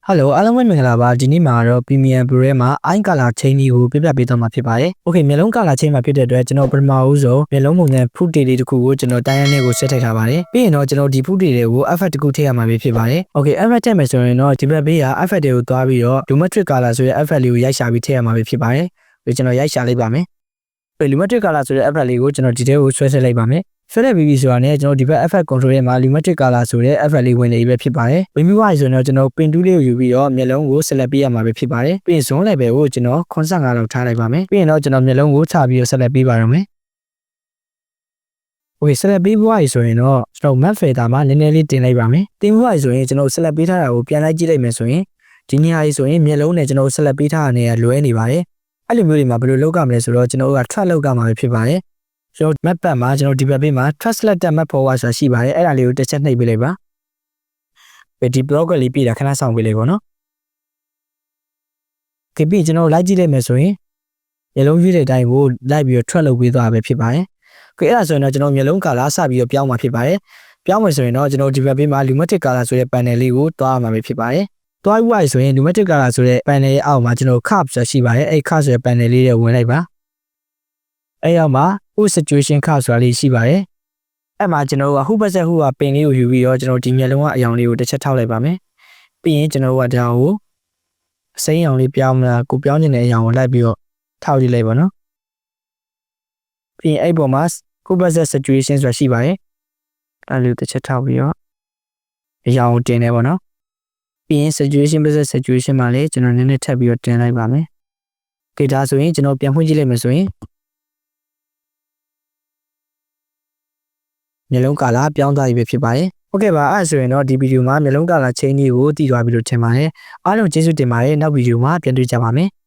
Hello အားလုံးပဲမင်္ဂလာပါဒီနေ့မှာတော့ Premium Pro ထဲမှာ Eye Color Chain ကိုပြပြပေးသွားမှာဖြစ်ပါတယ်။ Okay မျက်လုံး Color Chain မှာဖြစ်တဲ့အတွက်ကျွန်တော်ပထမဦးဆုံးမျက်လုံးပုံစံ Fruit လေးတစ်ခုကိုကျွန်တော်တိုင်းရင်းနဲ့ကိုဆက်ထည့်ထားပါတယ်။ပြီးရင်တော့ကျွန်တော်ဒီ Fruit တွေကို effect တစ်ခုထည့်ရမှာဖြစ်ပါတယ်။ Okay effect ထည့်မယ်ဆိုရင်တော့ဒီဘက်ဘေးက effect တွေကိုသွားပြီးတော့ Lumetric Color ဆိုတဲ့ effect လေးကိုရိုက်ရှာပြီးထည့်ရမှာဖြစ်ပါတယ်။ပြီးကျွန်တော်ရိုက်ရှာလိုက်ပါမယ်။ Lumetric Color ဆိုတဲ့ effect လေးကိုကျွန်တော်ဒီထဲကိုဆွဲထည့်လိုက်ပါမယ်။ဆွဲတဲ့ BB ဆိုတာနဲ့ကျွန်တော်ဒီဘက် effect control ရဲ့မှာ Lumetric Color ဆိုတဲ့ effect လေးဝင်နေပြီဖြစ်ပါတယ်။ဝင်ပြီးသွားပြီဆိုရင်တော့ကျွန်တော် pin tool လေးကိုယူပြီးတော့မျက်လုံးကို select ပေးရမှာဖြစ်ပါတယ်။ပြီးရင် zone level ကိုကျွန်တော်85လောက်ထားလိုက်ပါမယ်။ပြီးရင်တော့ကျွန်တော်မျက်လုံးကိုချပြီးတော့ select ပေးပါရမယ်။ Okay select ပေးသွားပြီဆိုရင်တော့ကျွန်တော် map filter မှာနည်းနည်းလေးတင်လိုက်ပါမယ်။တင်သွားပြီဆိုရင်ကျွန်တော် select ပေးထားတာကိုပြန်လိုက်ကြည့်လိုက်မယ်ဆိုရင်ဒီနေရာကြီးဆိုရင်မျက်လုံးနဲ့ကျွန်တော် select ပေးထားတာနဲ့လွဲနေပါတယ်။အဲ့လိုမျိုးတွေမှာဘယ်လိုလုပ်ရမလဲဆိုတော့ကျွန်တော်က track လုပ်ရမှာဖြစ်ပါတယ်။ကျွန်တော် map ပတ်မှာကျွန်တော်ဒီဘက်ဘေးမှာ track selected map forward ဆိုတာရှိပါတယ်။အဲ့ဒါလေးကိုတစ်ချက်နှိပ်ပေးလိုက်ပါ။ဒီ block လေးပြည့်တာခဏဆောင်ပေးလိုက်ပါနော်။ Okay ပြီးကျွန်တော်လိုက်ကြည့်လိုက်မယ်ဆိုရင်မျက်လုံးရွေးတဲ့အတိုင်းကိုလိုက်ပြီးတော့ track လုပ်ပေးသွားတာပဲဖြစ်ပါတယ်။ Okay အဲ့ဒါဆိုရင်တော့ကျွန်တော်မျက်လုံး color စပြီးတော့ပြောင်းမှာဖြစ်ပါတယ်။ပြောင်းမယ်ဆိုရင်တော့ကျွန်တော်ဒီဘက်ဘေးမှာ Lumetric Color ဆိုတဲ့ panel လေးကိုတွားရမှာပဲဖြစ်ပါတယ်။တွားပြီးဆိုရင် Lumetric Color ဆိုတဲ့ panel ရဲ့အောက်မှာကျွန်တော် curve ဆိုတာရှိပါတယ်။အဲ့ curve ဆိုတဲ့ panel လေးတွေဝင်လိုက်ပါ။အဲ့ရောက်မှာ Post Situation Curve ဆိုတာလေးရှိပါတယ်။အဲ့မှာကျွန်တော်ကဟူပတ်ဆက်ဟူကပင်လေးကိုယူပြီးတော့ကျွန်တော်ဒီမျက်လုံးကအယောင်လေးကိုတစ်ချက်ထောက်လိုက်ပါမယ်။ပြီးရင်ကျွန်တော်ကဒါကိုအစိမ်းအောင်လေးပြောင်းမလားကိုပြောင်းနေတဲ့အယောင်ကိုလိုက်ပြီးတော့ထောက်ကြည့်လိုက်ပါနော်။ပြီးရင်အဲ့ပေါ်မှာကိုပတ်ဆက် Situation ဆိုတာရှိပါတယ်။အဲ့လိုတစ်ချက်ထောက်ပြီးတော့အယောင်ကိုတင်နေပါနော်။ပြီးရင် Situation မှာလည်းကျွန်တော်နည်းနည်းထပ်ပြီးတော့တင်လိုက်ပါမယ်။ Okay ဒါဆိုရင်ကျွန်တော်ပြန်ဖွင့်ကြည့်လိုက်မယ်ဆိုရင်မျက်လုံး color ပြောင်းသွားပြီဖြစ်ပါတယ်။ Okay ပါအဲ့ဆိုရင်တော့ဒီဗီဒီယိုမှာမျက်လုံး color chain လေးကိုတည်သွားပြီလို့ထင်ပါတယ်။အားလုံးကျေးဇူးတင်ပါတယ်နောက်ဗီဒီယိုမှာပြန်တွေ့ကြပါမယ်။